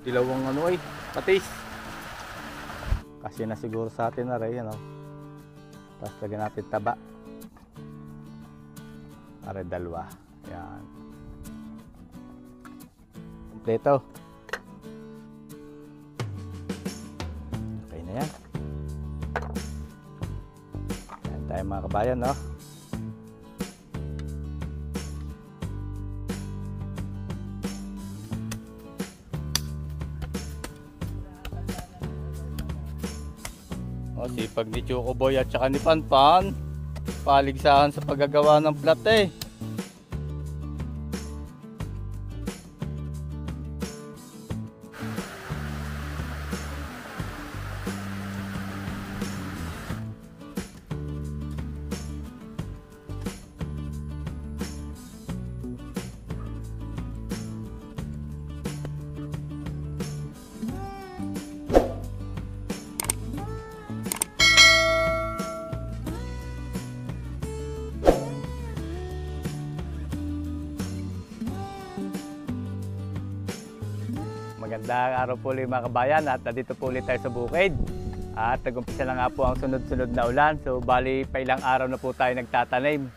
Dilawang ano ay, patis. Kasi na siguro sa atin na rin, ano. Tapos lagyan natin taba. Para dalawa. Yan. Kompleto. Okay na yan. Yan tayo mga kabayan, no? O, sipag ni Chocoboy at saka ni Panpan. Paligsahan sa paggagawa ng plat eh. Magandang araw po ulit mga kabayan at nandito po ulit tayo sa bukid. At nag-umpisa na nga po ang sunod-sunod na ulan. So bali pa ilang araw na po tayo nagtatanim.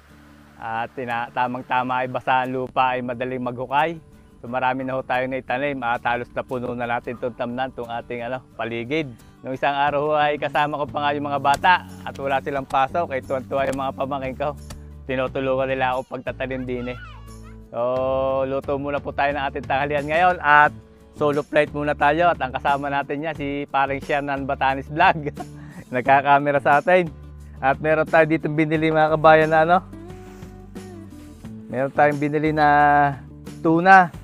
At tamang-tama ay basa ang lupa ay madaling maghukay. So marami na po tayo na itanim at halos na puno na natin itong tamnan, itong ating paligid. Nung isang araw ay kasama ko pa nga yung mga bata at wala silang pasok. Ay tuwan-tuwa yung mga pamangkin ko. Tinutulungan nila ako pagtatanim din eh. So luto muna po tayo ng ating tanghalian ngayon at solo flight muna tayo at ang kasama natin niya si paring Shernan Batanes Vlog. Nagkakamera sa atin. At meron tayo dito binili mga kabayan na meron tayong binili na tuna.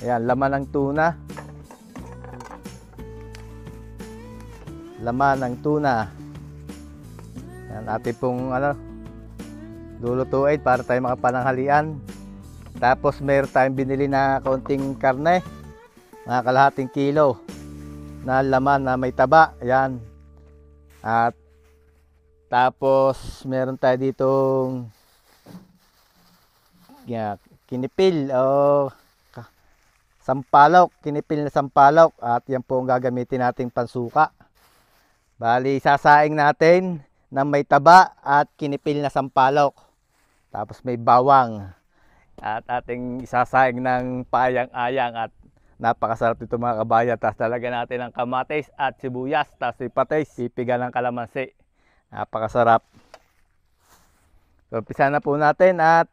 Ayan, laman ng tuna. Laman ng tuna. Ayan, atin pong lulutuin para tayo makapananghalian. Tapos meron tayong binili na kaunting karne. Mga kalahating kilo na laman na may taba. Ayan. At tapos meron tayo ditong kinipil o sampalok. Kinipil na sampalok. At yan po ang gagamitin nating pansuka. Bali, sasaing natin na may taba at kinipil na sampalok. Tapos may bawang. At ating isasaing ng paayang-ayang at napakasarap ito mga kabayan. Tapos talagyan natin ng kamatis at sibuyas. Tapos ipatis, pipiga ng kalamansi. Napakasarap. So umpisa na po natin at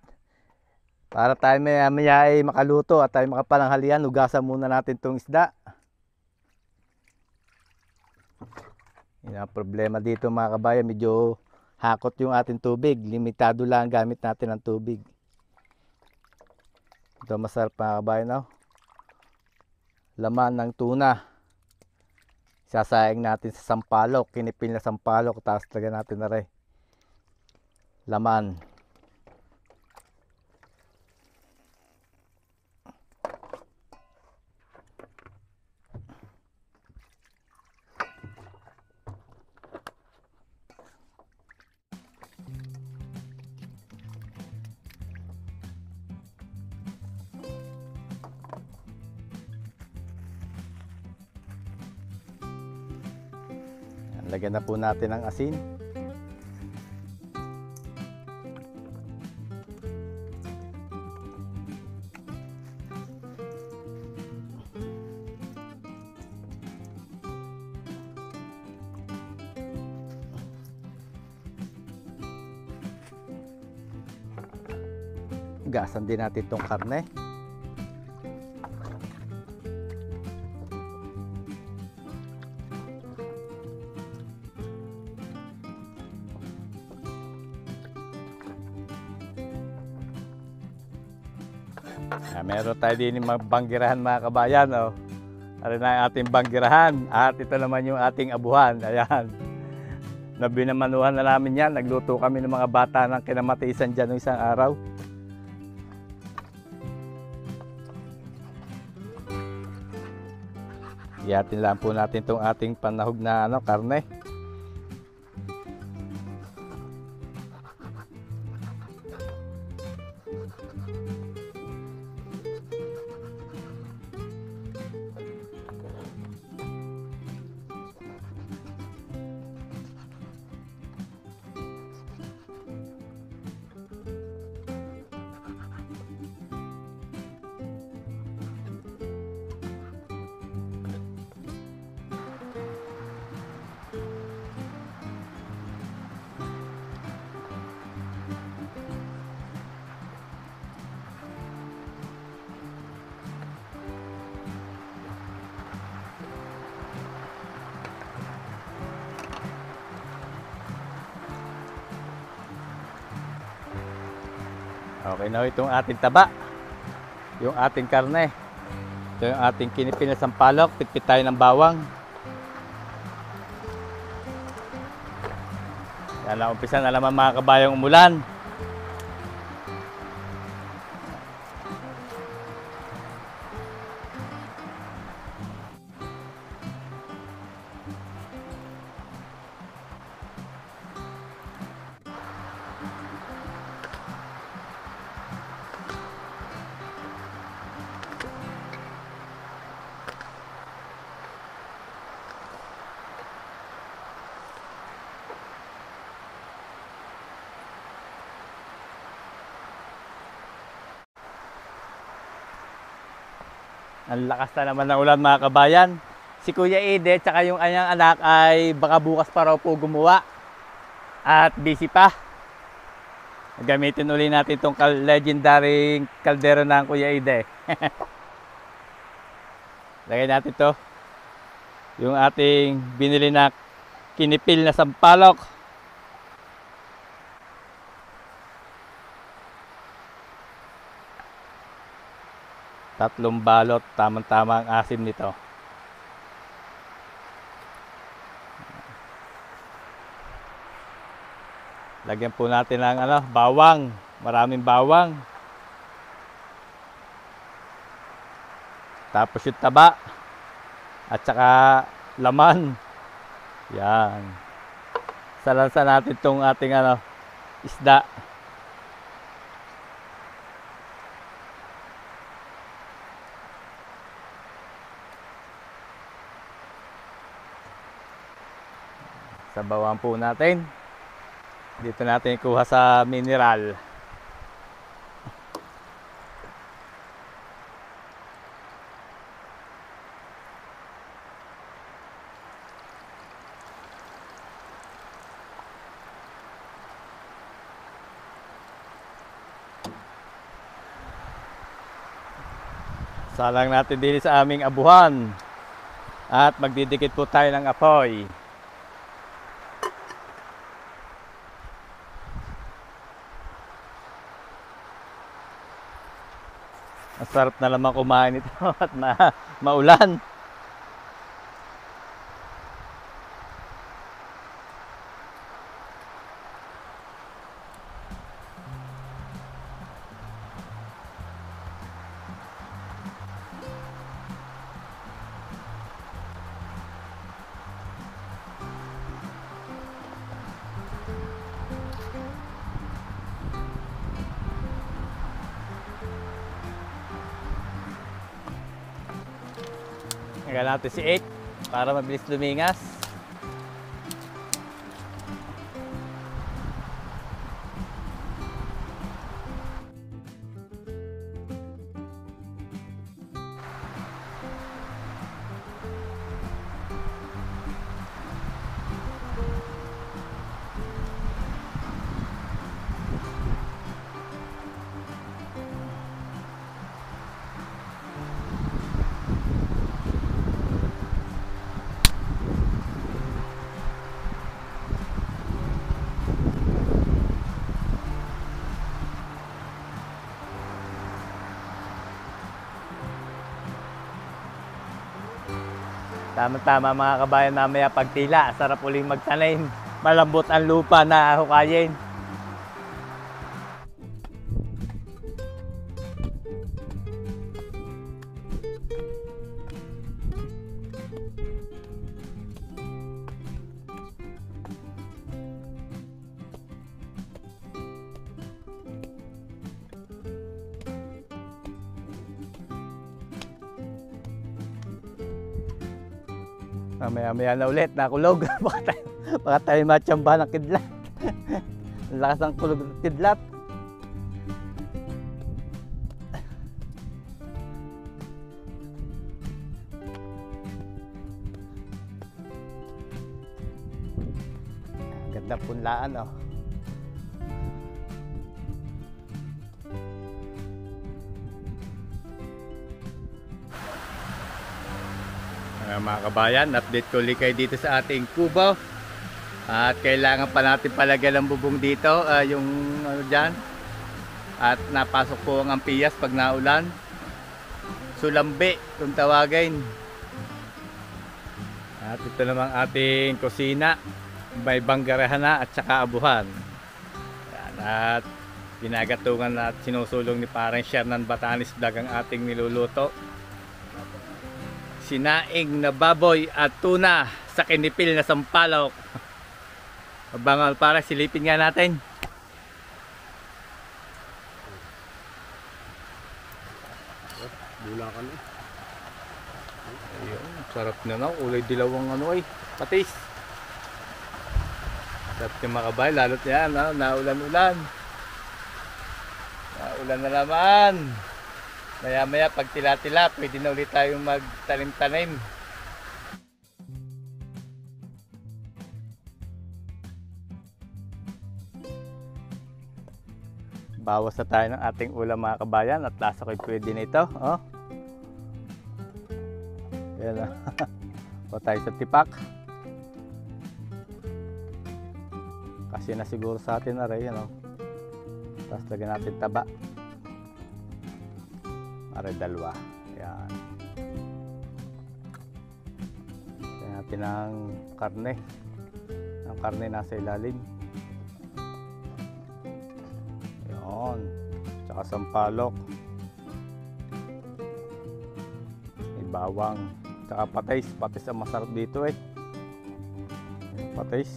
para tayo maya ay makaluto at tayo makapananghalian, hugasan muna natin itong isda. Yan ang problema dito mga kabayan, medyo hakot yung ating tubig. Limitado lang gamit natin ang tubig. Ito masarap mga kabayan. Laman ng tuna. Sasaing natin sa sampalok, kinipil na sampalok, tapos lagyan natin na rin laman. Lagyan na po natin ang asin. Gasan din natin itong karne. Meron tayo din yung banggirahan mga kabayan. Ano na ang ating banggirahan. At ito naman yung ating abuhan. Ayan. Nabinamanuhan na namin yan. Nagluto kami ng mga bata ng kinamatisan dyan ng isang araw. Iyatin lang po natin itong ating panahog na karne. Okay na itong ating taba. Yung ating karne. Ito yung ating kinipil na sampalok. Pitpit tayo ng bawang. Yan na, umpisa na naman mga kabayang umulan. Ang lakas na naman ng ulan mga kabayan. Si Kuya Ede at yung kanyang anak ay baka bukas pa raw po gumawa. At busy pa. Gamitin uli natin itong legendary kaldero ng Kuya Ede. Lagay natin to. Yung ating binili na kinipil na sampalok. Tatlong balot, tamang-tama ang asim nito. Lagyan po natin ng bawang, maraming bawang. Tapos yung taba at saka laman. Yan. Salansa natin itong ating isda. Sabawan po natin. Dito natin ikuha sa mineral. Salang natin din sa aming abuhan. At magdidikit po tayo ng apoy. Masarap na naman kumain ito at maulan. Hanggang natin si 8 para mabilis lumingas. Tama-tama mga kabayan, mamaya pagtila, sarap uling magtanim. Malambot ang lupa na hukayin. Maya-maya na ulit, nakulog. baka tayo matsyamba ng kidlat. Ang lakas ng kulog ng kidlat. Ganda punlaan, oh. Mga kabayan, update ko ulit kayo dito sa ating kubo. At kailangan pa natin palagyan ng bubong dito, yung dyan. At napasok po ang ampiyas pag naulan. Sulambe kung tawagin. At ito namang ating kusina. May banggarahan na at saka abuhan. Yan, at ginagatungan at sinusulong ni parang Shernan Batanes Vlog ang ating niluluto. Sinaing na baboy at tuna sa kinipil na sampalok. Abangal para silipin nga natin. Bulakan eh. Ayun, sarap na na. Ulay dilawang ano ay patis. Sarap yung makabay. Lalo't yan, no? Naulan-ulan. Naulan na naman. Maya-maya pag tila-tila, pwede na ulit tayong magtanim-tanim. Bawas na tayo ng ating ulam mga kabayan at lasa ko'y pwede na ito. Oh. Yan na. O tayo sa tipak. Kasi na siguro sa atin na rin. Ano? Tapos lagyan natin taba. Aray dalawa. Yan. Lagyan natin ang karne. Ang karne nasa ilalim. Yan. Tsaka sampalok. May bawang. Tsaka patis. Patis ang masarap dito eh. Patis.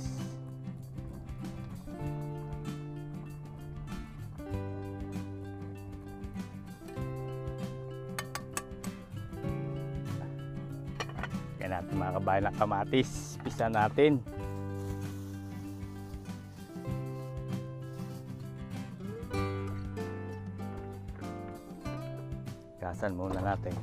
Yan natin mga kabayan ng kamatis. Pisa natin. Gasan muna natin.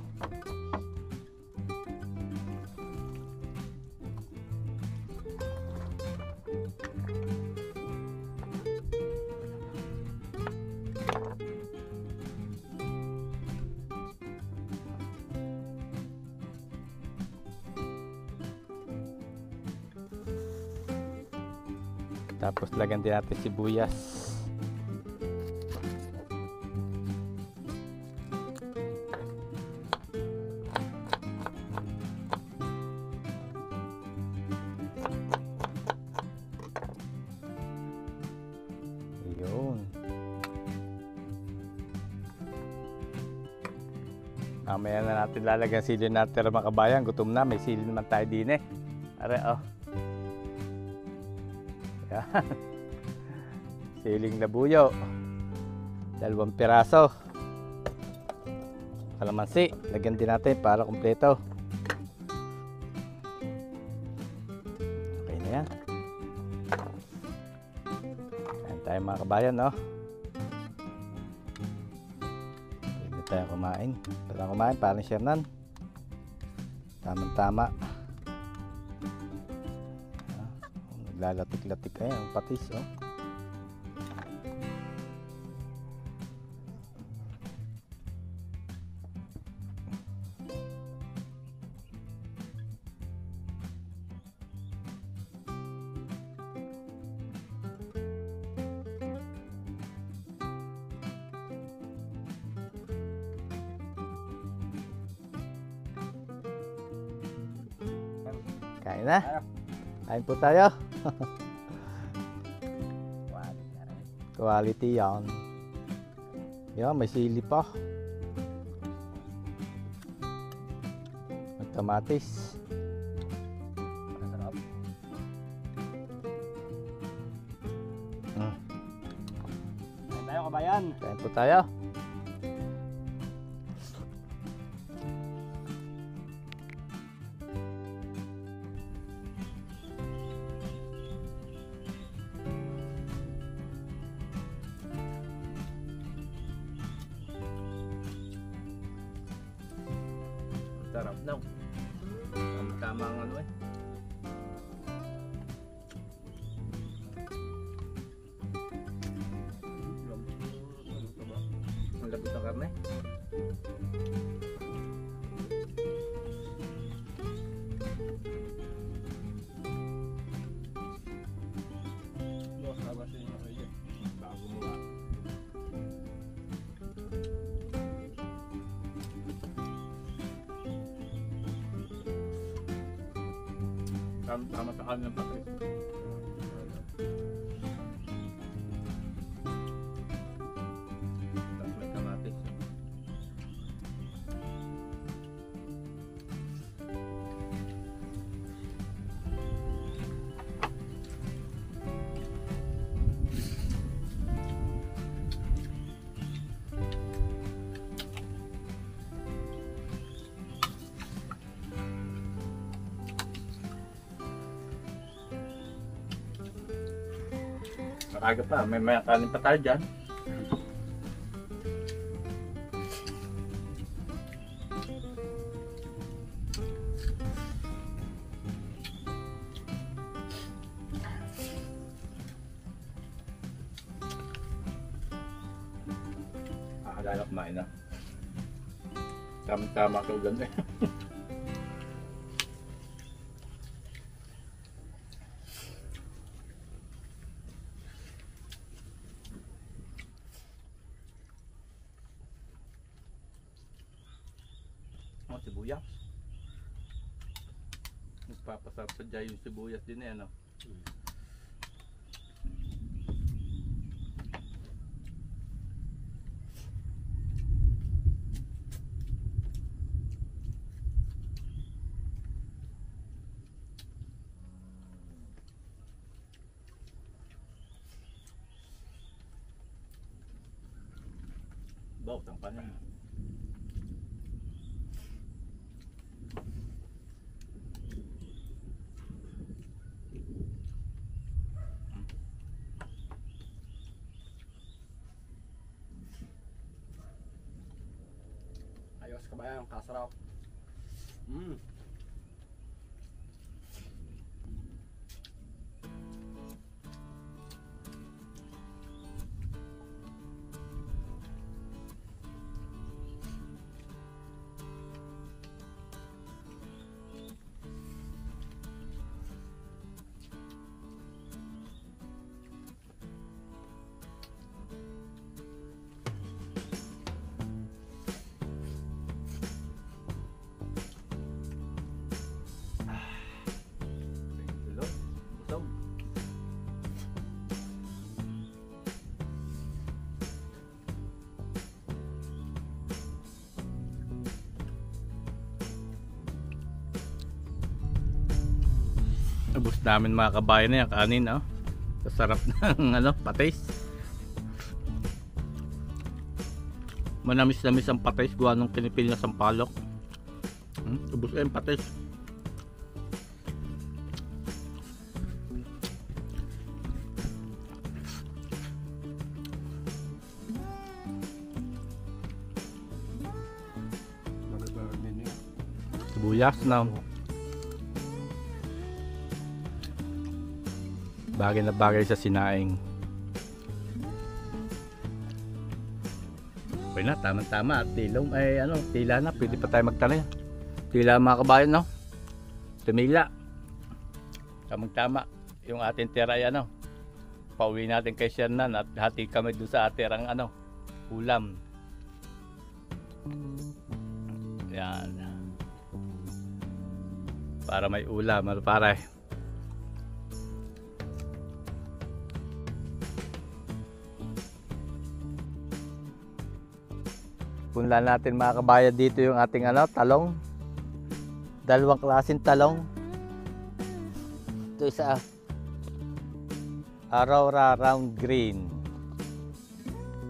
Tapos lagyan din natin sibuyas. Ayun. Mamaya na natin lalagyan sili natin mga kabayan. Gutom na, may sili naman tayo din eh. Are oh. Yan. Siling labuyo. 2 piraso. Kalamansi. Lagyan din natin para kumpleto. Okay na yan. Ayan tayo mga kabayan, no? Pwede tayo kumain. Pwede kumain, parang Shernan. Tamang-tama. Lalatik-latik ay ang patis, oh. Kain na. Kain po tayo. Quality yan. Yan, may sili pa. May kamatis. Masarap. Kain tayo kabayan. Kain po tayo. Sarap daw. Tama ang ano eh. Ang labot ng karne. Tama sa kanin ng patis. Tapos may kamatis. Aga pa, may kanin pa tayo dyan. Akala kumain na. Tama-tama ka ulan eh. Sibuyas. Nagpapasarap sa dyan yung sibuyas din eh, ano? Bawa, ang kanin. Ayos kabayan, kasarap. Ubus namin mga kabayan na yung kanin, oh. Sarap ng ano, patis. Manamis-namis ang patis, gawa nung pinipil na sampalok. Ubus na yung patis. Sibuyas na. Bagay na bagay sa sinaing. Okay na, tama-tama. At tilong ay ano, tila na, pwede pa tayo magtanay. Tila mga kabayan, no? Tumila. Tamang-tama. Yung ating tira ay ano, pauwi natin kay Shernan at hati kami doon sa atirang ano, ulam. Yan. Para may ulam, ano pare. Punla natin mga kabayan dito yung ating ano, talong. Dalawang klaseng talong. Ito isa Aurora round green.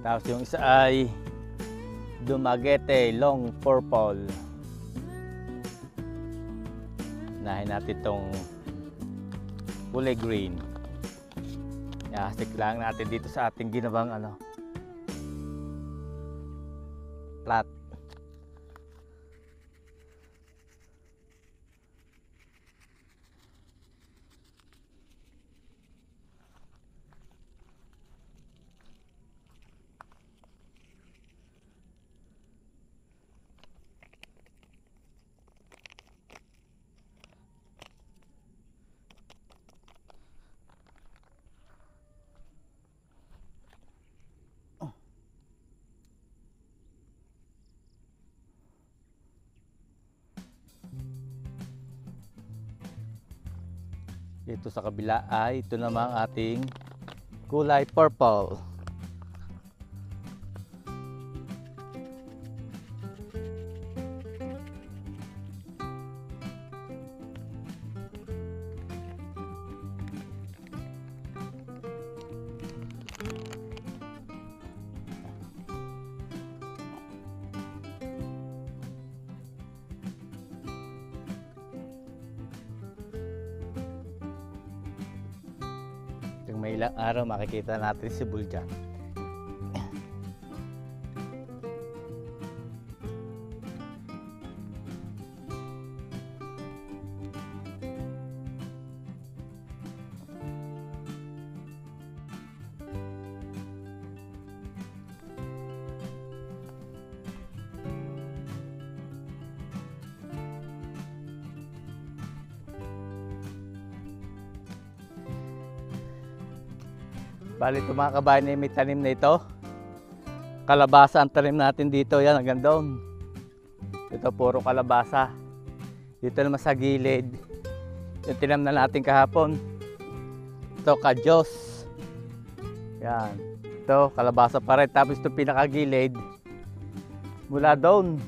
Tapos yung isa ay Dumaguete long purple. Unahin natin itong kulay green. Yasik lang natin dito sa ating ginawang ano, plat. Dito sa kabila ay ito namang ating kulay purple. Kung may ilang araw makikita natin si Bull dyan. Bali ito mga kabayan, may tanim na ito. Kalabasa ang tanim natin dito. Yan, hanggang doon. Ito puro kalabasa. Dito naman sa gilid, yung tinam na natin kahapon. Ito kadyos. Yan. Ito kalabasa pa rin. Tapos ito pinakagilid, mula doon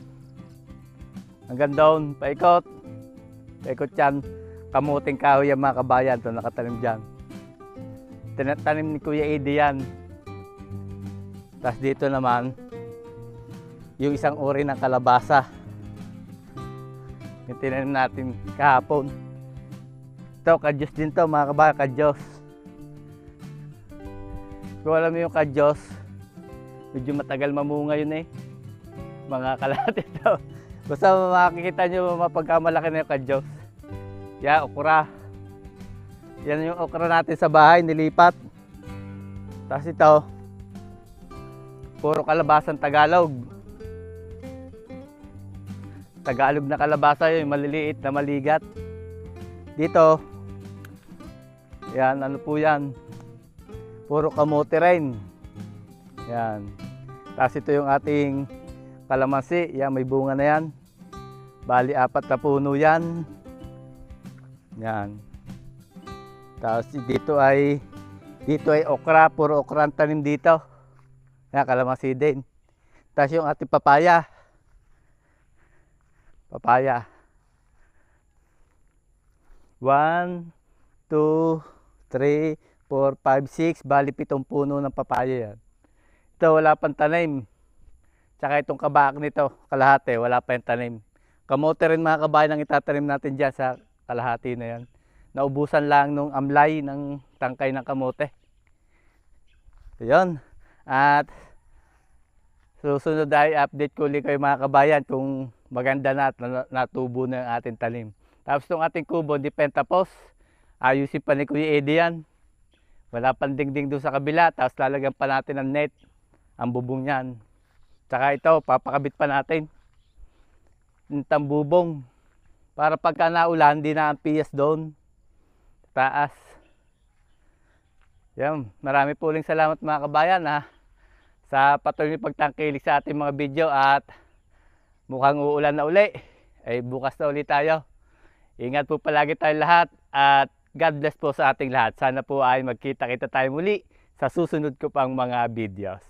hanggang doon, paikot. Paikot yan. Kamuting kahoy yan mga kabayan. Ito nakatanim dyan. Tinatanim ni Kuya Eddie yan. Tapos dito naman yung isang uri ng kalabasa, yung tinanim natin kahapon. Ito kadyos din to mga kabayan, kadyos. Kung alam mo yung kadyos, medyo matagal mamunga yun mga kalahati ito. Basta makikita nyo mapagkamalaki na yung kadyos. Yan, okra. Yan yung okra natin sa bahay, nilipat. Tapos ito, puro kalabasang Tagalog. Tagalog na kalabasa yun, maliliit na maligat. Dito, yan, ano po yan? Puro kamote rin. Yan. Tapos ito yung ating kalamansi. Yan, may bunga na yan. Bali, 4 na puno yan. Yan. Tapos dito ay okra, puro okra ang tanim dito. Yan, kalamansi din. Tapos yung ating papaya. Papaya. 1, 2, 3, 4, 5, 6. Bali 7 puno ng papaya yan. Ito wala pang tanim. Tsaka itong kabak nito, kalahati, wala pa yung tanim. Kamote rin mga kabayan ang itatanim natin dyan sa kalahati na yan. Naubusan lang nung amlay ng tangkay ng kamote. Yun. At susunod ay update ko ulit kayo mga kabayan kung maganda na at natubo na yung ating tanim. Tapos itong ating kubo, di pa tapos. Ayusin pa ni Kuya Eddie yan. Wala pang dingding doon sa kabila. Tapos lalagyan pa natin ng net, ang bubong niyan. Tsaka ito, papakabit pa natin yung tambubong. Para pagka naulan, hindi na ang piyas doon. Taas. Yan, marami po uling salamat mga kabayan sa patuloy pagtangkilik sa ating mga video at mukhang uulan na uli. Ay bukas na uli tayo. Ingat po palagi tayo lahat at God bless po sa ating lahat. Sana po ay magkita-kita tayo muli sa susunod ko pang mga videos.